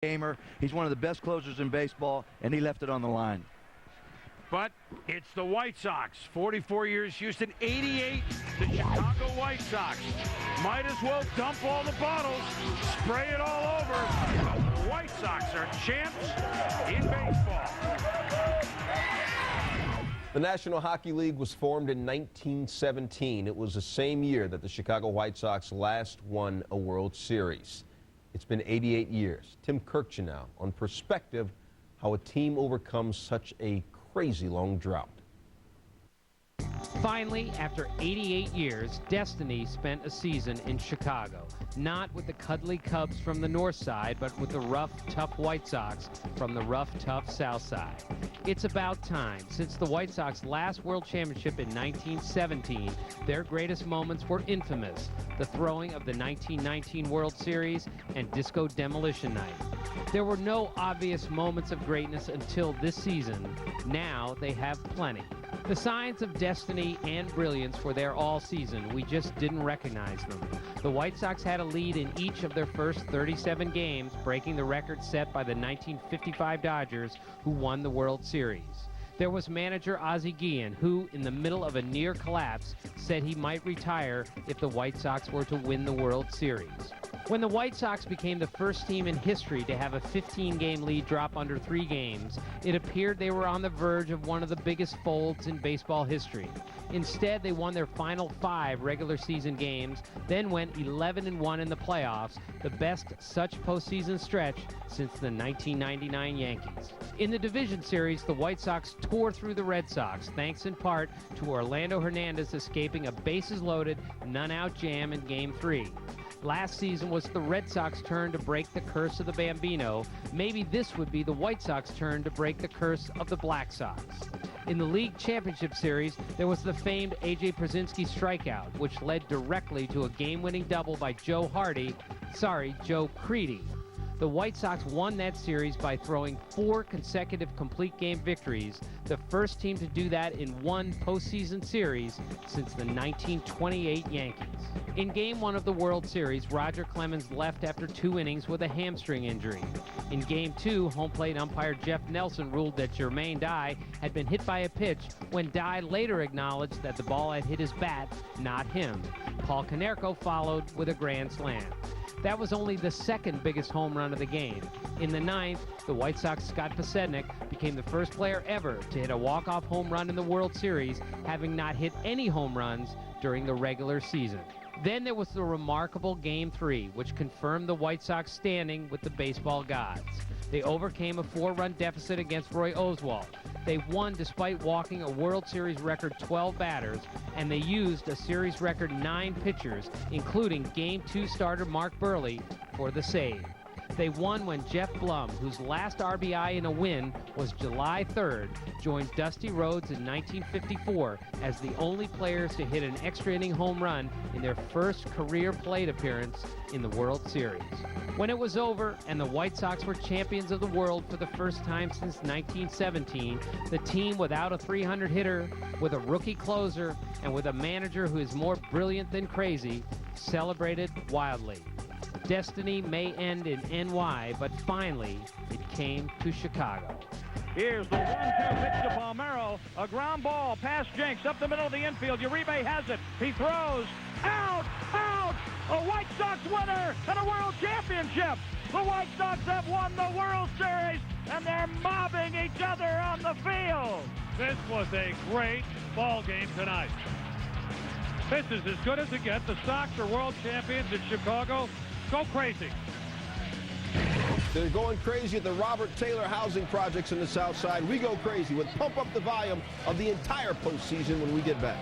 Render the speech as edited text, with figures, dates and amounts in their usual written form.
gamer. He's one of the best closers in baseball, and he left it on the line. But it's the White Sox. 44 years Houston, 88 the Chicago White Sox. Might as well dump all the bottles, spray it all over. The White Sox are champs in baseball. The National Hockey League was formed in 1917. It was the same year that the Chicago White Sox last won a World Series. It's been 88 years. Tim Kirkchin now on perspective, how a team overcomes such a crazy long drought. Finally, after 88 years, Destiny spent a season in Chicago. Not with the cuddly Cubs from the north side, but with the rough, tough White Sox from the rough, tough south side. It's about time. Since the White Sox last World Championship in 1917, their greatest moments were infamous. The throwing of the 1919 World Series and Disco Demolition Night. There were no obvious moments of greatness until this season. Now they have plenty. The signs of destiny and brilliance were there all season. We just didn't recognize them. The White Sox had a lead in each of their first 37 games, breaking the record set by the 1955 Dodgers, who won the World Series. There was manager Ozzie Guillen, who, in the middle of a near collapse, said he might retire if the White Sox were to win the World Series. When the White Sox became the first team in history to have a 15-game lead drop under 3 games, it appeared they were on the verge of one of the biggest folds in baseball history. Instead, they won their final 5 regular season games, then went 11-1 in the playoffs, the best such postseason stretch since the 1999 Yankees. In the division series, the White Sox tore through the Red Sox, thanks in part to Orlando Hernandez escaping a bases-loaded, none-out jam in Game 3. Last season was the Red Sox turn to break the curse of the Bambino. Maybe this would be the White Sox turn to break the curse of the Black Sox. In the League Championship Series, there was the famed A.J. Pierzynski strikeout, which led directly to a game-winning double by Joe Creedy. The White Sox won that series by throwing 4 consecutive complete game victories, the first team to do that in one postseason series since the 1928 Yankees. In Game 1 of the World Series, Roger Clemens left after 2 innings with a hamstring injury. In Game 2, home plate umpire Jeff Nelson ruled that Jermaine Dye had been hit by a pitch when Dye later acknowledged that the ball had hit his bat, not him. Paul Konerko followed with a grand slam. That was only the second biggest home run of the game. In the 9th, the White Sox Scott Pasednik became the first player ever to hit a walk-off home run in the World Series, having not hit any home runs during the regular season. Then there was the remarkable Game 3, which confirmed the White Sox standing with the baseball gods. They overcame a 4-run deficit against Roy Oswalt. They won despite walking a World Series record 12 batters, and they used a series record 9 pitchers, including Game 2 starter Mark Burley, for the save. They won when Jeff Blum, whose last RBI in a win was July 3rd, joined Dusty Rhodes in 1954 as the only players to hit an extra-inning home run in their first career plate appearance in the World Series. When it was over and the White Sox were champions of the world for the first time since 1917, the team without a 300 hitter, with a rookie closer, and with a manager who is more brilliant than crazy, celebrated wildly. Destiny may end in NY, but finally, it came to Chicago. Here's the 1-2 pitch to Palmeiro. A ground ball past Jenks up the middle of the infield. Uribe has it. He throws. Out! Out! A White Sox winner and a world championship. The White Sox have won the World Series, and they're mobbing each other on the field. This was a great ball game tonight. This is as good as it gets. The Sox are world champions in Chicago. Go crazy. They're going crazy at the Robert Taylor housing projects in the South Side. We go crazy with Pump Up the Volume of the entire postseason when we get back.